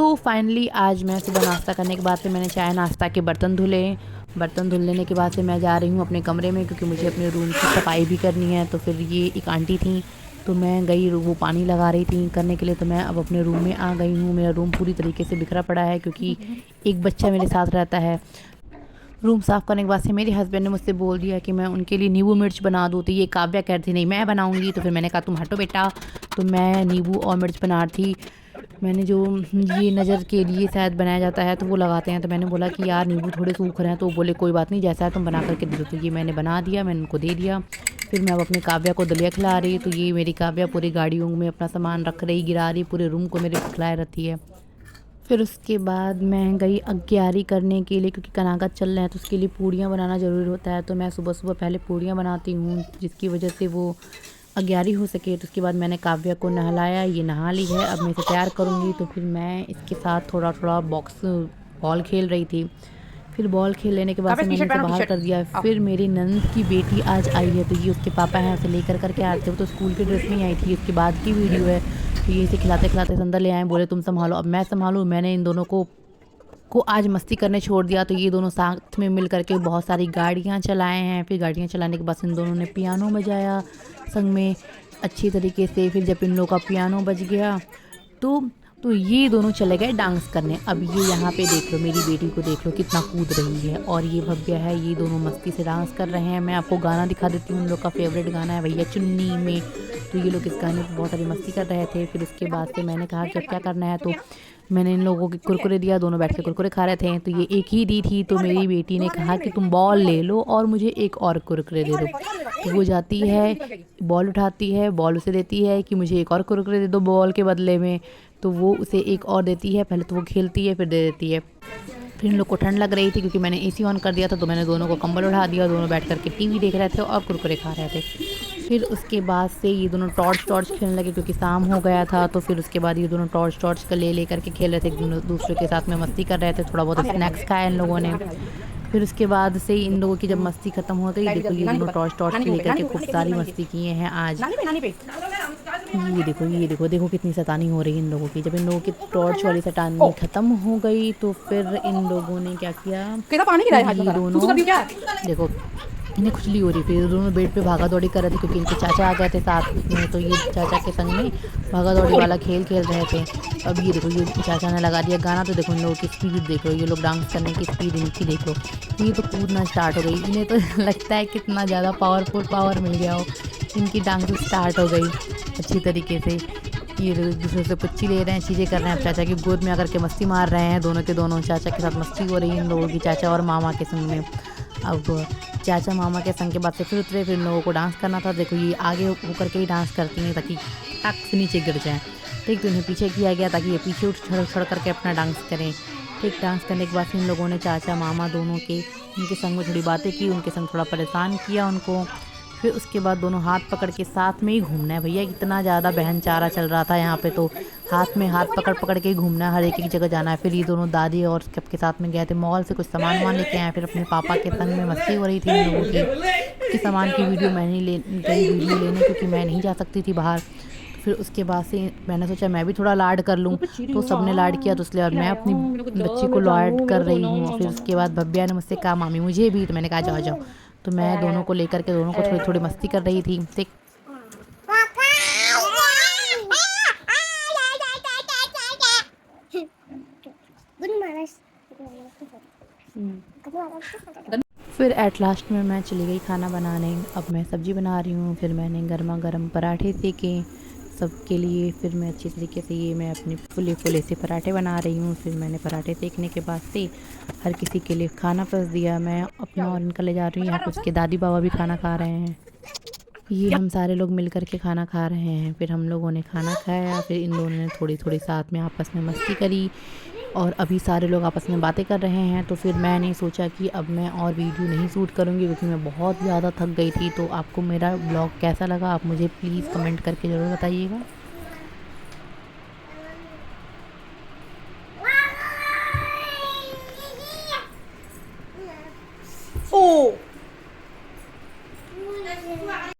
तो फाइनली आज मैं सुबह नाश्ता करने के बाद से मैंने चाय नाश्ता के बर्तन धुले। बर्तन धुल लेने के बाद से मैं जा रही हूँ अपने कमरे में, क्योंकि मुझे अपने रूम की सफाई भी करनी है। तो फिर ये एक आंटी थी, तो मैं गई, वो पानी लगा रही थी करने के लिए, तो मैं अब अपने रूम में आ गई हूँ। मेरा रूम पूरी तरीके से बिखरा पड़ा है, क्योंकि एक बच्चा मेरे साथ रहता है। रूम साफ़ करने के बाद से मेरे हस्बैंड ने मुझसे बोल दिया कि मैं उनके लिए नींबू मिर्च बना दूँ। तो ये काव्या कह रही थी नहीं मैं बनाऊँगी, तो फिर मैंने कहा तुम हटो बेटा। तो मैं नींबू और मिर्च बना रही थी। मैंने जो ये नज़र के लिए शायद बनाया जाता है तो वो लगाते हैं, तो मैंने बोला कि यार नींबू थोड़े सूख रहे हैं, तो वो बोले कोई बात नहीं जैसा है तुम बना करके दे दो। तो ये मैंने बना दिया, मैंने उनको दे दिया। फिर मैं अब अपने काव्या को दलिया खिला रही। तो ये मेरी काव्या पूरी गाड़ियों में अपना सामान रख रही, गिरा रही, पूरे रूम को मेरे खिलाए रहती है। फिर उसके बाद मैं गई अग्यारी करने के लिए, क्योंकि कनागत चल रहे हैं तो उसके लिए पूड़ियाँ बनाना ज़रूरी होता है। तो मैं सुबह सुबह पहले पूड़ियाँ बनाती हूँ, जिसकी वजह से वो अग्यारी हो सके। तो उसके बाद मैंने काव्या को नहलाया, ये नहा ली है, अब मैं इसे तैयार करूँगी। तो फिर मैं इसके साथ थोड़ा थोड़ा बॉल खेल रही थी। फिर बॉल खेल लेने के बाद से मैंने इसे बाहर कर दिया। फिर मेरी नंद की बेटी आज आई है, तो ये उसके पापा हैं, उसे लेकर करके आते। वो तो स्कूल की ड्रेस में ही आई थी, इसके बाद की वीडियो है। तो ये इसे खिलाते खिलाते अंदर ले आए, बोले तुम संभालो, अब मैं संभालूँ। मैंने इन दोनों को आज मस्ती करने छोड़ दिया। तो ये दोनों साथ में मिल करके बहुत सारी गाड़ियाँ चलाए हैं। फिर गाड़ियाँ चलाने के बाद इन दोनों ने पियानो बजाया संग में अच्छी तरीके से। फिर जब इन लोगों का पियानो बज गया तो ये दोनों चले गए डांस करने। अब ये यहाँ पे देख लो, मेरी बेटी को देख लो कितना कूद रही है, और ये भव्या है, ये दोनों मस्ती से डांस कर रहे हैं। मैं आपको गाना दिखा देती हूँ, उन लोग का फेवरेट गाना है भैया चुन्नी में। तो ये लोग इस गाने पर बहुत सारी मस्ती कर रहे थे। फिर उसके बाद से मैंने कहा कि अब क्या करना है, तो मैंने इन लोगों को कुरकुरे दिया, दोनों बैठ के कुरकुरे खा रहे थे। तो ये एक ही दी थी, तो मेरी बेटी ने कहा कि तुम बॉल ले लो और मुझे एक और कुरकुरे दे दो। तो वो जाती है, बॉल उठाती है, बॉल उसे देती है कि मुझे एक और कुरकुरे दे दो बॉल के बदले में। तो वो उसे एक और देती है, पहले तो वो खेलती है फिर दे देती है। फिर इन लोग को ठंड लग रही थी, क्योंकि मैंने एसी ऑन कर दिया था, तो मैंने दोनों को कंबल उठा दिया, दोनों बैठ करके टीवी देख रहे थे और कुरकुरे खा रहे थे। फिर उसके बाद से ये दोनों टॉर्च खेलने लगे, क्योंकि शाम हो गया था। तो फिर उसके बाद ये दोनों टॉर्च का ले करके खेल रहे थे, एक दूसरे के साथ में मस्ती कर रहे थे। थोड़ा बहुत स्नैक्स खाया इन लोगों ने। फिर उसके बाद से इन लोगों की जब मस्ती खत्म हो गई, देखो ये दोनों टॉर्च लेकर के खूब सारी मस्ती किए हैं आज। ये देखो कितनी शैतानी हो रही है इन लोगों की। जब इन लोगों की टॉर्च वाली शैतानी खत्म हो गई, तो फिर इन लोगों ने क्या किया, ये दोनों देखो इन्हें खुजली हो रही। फिर दोनों बेड पे भागा दौड़ी कर रहे थे, क्योंकि इनके चाचा आ गए थे साथ में। तो ये चाचा के संग में भागा दौड़ी वाला खेल खेल रहे थे। अब ये देखो, ये चाचा ने लगा दिया गाना। तो देखो इन लोगों की स्पीड देखो, ये लोग डांस करने की स्पीड इनकी देखो। ये तो कूदना स्टार्ट हो गई, इन्हें तो लगता है कितना ज़्यादा पावर मिल गया हो। इनकी डांस स्टार्ट हो गई अच्छी तरीके से। ये दूसरे से पुच्ची ले रहे हैं, चीज़ें कर रहे हैं। चाचा की गोद में आकर के मस्ती मार रहे हैं, दोनों के दोनों चाचा के साथ मस्ती हो रही है इन लोगों की, चाचा और मामा के संग में। अब चाचा मामा के संग के बाद से फिर उतरे, फिर इन लोगों को डांस करना था। देखो ये आगे होकर के ही डांस करती हैं, ताकि टक से नीचे गिर जाएँ। ठीक, तो इन्हें पीछे किया गया ताकि ये पीछे उठ छड़ करके अपना डांस करें। ठीक, डांस करने के बाद फिर इन लोगों ने चाचा मामा दोनों के उनके संग में थोड़ी बातें की, उनके संग थोड़ा परेशान किया उनको। फिर उसके बाद दोनों हाथ पकड़ के साथ में ही घूमना है भैया। इतना ज़्यादा बहन चारा चल रहा था यहाँ पे, तो हाथ में हाथ पकड़ पकड़ के ही घूमना है, हर एक जगह जाना है। फिर ये दोनों दादी और सबके साथ में गए थे मॉल से कुछ सामान वामान लेके आए। फिर अपने पापा के संग में मस्ती हो रही थी इन लोगों की सामान की वीडियो मैं नहीं गई वीडियो लेने, क्योंकि मैं नहीं जा सकती थी बाहर। फिर उसके बाद से मैंने सोचा मैं भी थोड़ा लाड कर लूँ, तो सबने लाड किया, तो इसलिए और मैं अपनी बच्ची को लाड कर रही हूँ। फिर उसके बाद भव्या ने मुझसे कहा मामी मुझे भी, तो मैंने कहा जाओ जाओ। तो मैं दोनों को लेकर के दोनों को थोड़ी थोड़ी मस्ती कर रही थी। ठीक, फिर एट लास्ट में मैं चली गई खाना बनाने। अब मैं सब्ज़ी बना रही हूँ। फिर मैंने गर्मा गर्म पराठे सेके सबके लिए। फिर मैं अच्छी तरीके से मैं अपने फुले से पराठे बना रही हूँ। फिर मैंने पराठे सेकने के बाद से हर किसी के लिए खाना परोस दिया। मैं अपना और इनका ले जा रही हूँ। यहाँ कुछ के दादी बाबा भी खाना खा रहे हैं। ये हम सारे लोग मिल कर के खाना खा रहे हैं। फिर हम लोगों ने खाना खाया। फिर इन दोनों ने थोड़ी थोड़ी साथ में आपस में मस्ती करी, और अभी सारे लोग आपस में बातें कर रहे हैं। तो फिर मैंने सोचा कि अब मैं और वीडियो नहीं शूट करूँगी, क्योंकि मैं बहुत ज़्यादा थक गई थी। तो आपको मेरा ब्लॉग कैसा लगा आप मुझे प्लीज़ कमेंट करके ज़रूर बताइएगा।